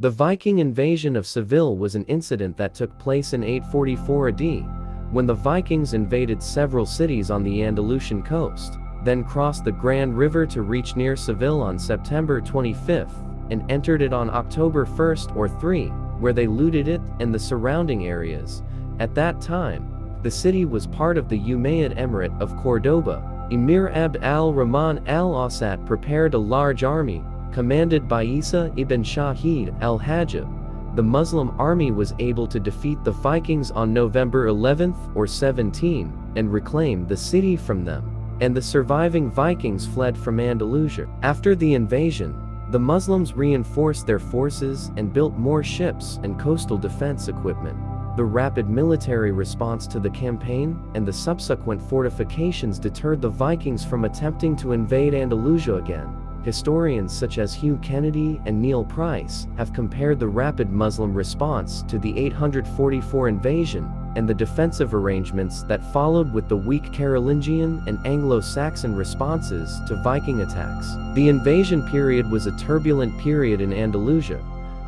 The Viking invasion of Seville was an incident that took place in 844 AD, when the Vikings invaded several cities on the Andalusian coast, then crossed the Grand River to reach near Seville on September 25, and entered it on October 1 or 3, where they looted it and the surrounding areas. At that time, the city was part of the Umayyad Emirate of Córdoba. Emir Abd al-Rahman al-Awsat prepared a large army, commanded by Isa ibn Shahid al-Hajjab. The Muslim army was able to defeat the Vikings on November 11 or 17, and reclaim the city from them, and the surviving Vikings fled from Andalusia. After the invasion, the Muslims reinforced their forces and built more ships and coastal defense equipment. The rapid military response to the campaign and the subsequent fortifications deterred the Vikings from attempting to invade Andalusia again. Historians such as Hugh Kennedy and Neil Price have compared the rapid Muslim response to the 844 invasion and the defensive arrangements that followed with the weak Carolingian and Anglo-Saxon responses to Viking attacks. The invasion period was a turbulent period in Andalusia.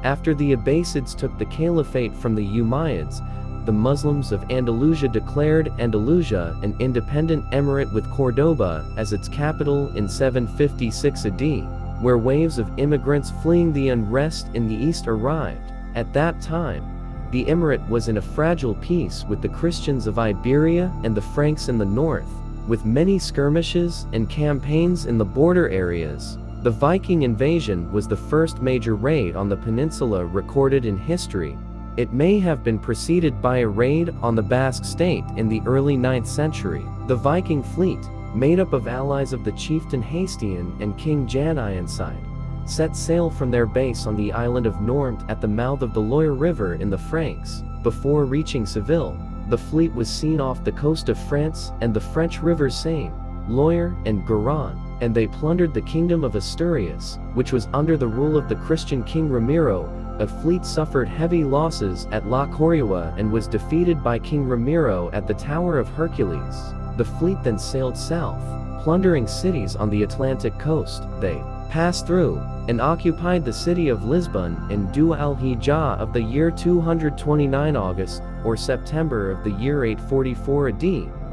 After the Abbasids took the caliphate from the Umayyads, the Muslims of Andalusia declared Andalusia an independent emirate with Córdoba as its capital in 756 AD, where waves of immigrants fleeing the unrest in the east arrived. At that time, the emirate was in a fragile peace with the Christians of Iberia and the Franks in the north, with many skirmishes and campaigns in the border areas. The Viking invasion was the first major raid on the peninsula recorded in history. It may have been preceded by a raid on the Basque state in the early 9th century. The Viking fleet, made up of allies of the chieftain Hastian and King Jan Ironside, set sail from their base on the island of Normt at the mouth of the Loire River in the Franks. Before reaching Seville, the fleet was seen off the coast of France and the French rivers Seine, Loire, and Garonne, and they plundered the kingdom of Asturias, which was under the rule of the Christian king Ramiro. A fleet suffered heavy losses at La Corrua and was defeated by King Ramiro at the Tower of Hercules. The fleet then sailed south, plundering cities on the Atlantic coast. They passed through and occupied the city of Lisbon in Dhu al-Hijjah of the year 229 August or September of the year 844 AD,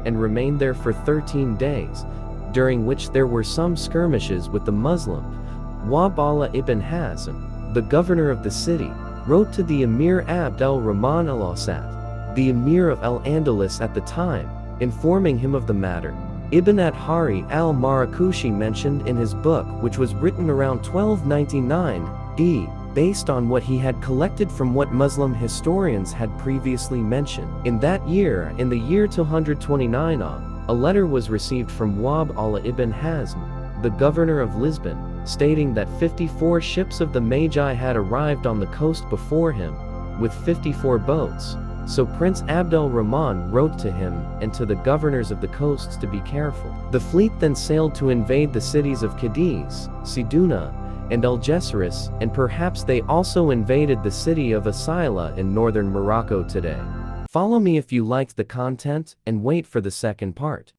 and remained there for 13 days, during which there were some skirmishes with the Muslim. Wabala ibn Hazm, the governor of the city, wrote to the Emir Abd al-Rahman al-Awsat, the Emir of Al-Andalus at the time, informing him of the matter. Ibn Adhari al-Marakushi mentioned in his book, which was written around 1299 d, based on what he had collected from what Muslim historians had previously mentioned. In that year, in the year 229 a letter was received from Wab Allah ibn Hazm, the governor of Lisbon, stating that 54 ships of the Magi had arrived on the coast before him, with 54 boats. So Prince Abd al-Rahman wrote to him and to the governors of the coasts to be careful. The fleet then sailed to invade the cities of Cadiz, Siduna, and Algeciras, and perhaps they also invaded the city of Asila in northern Morocco today. Follow me if you liked the content and wait for the second part.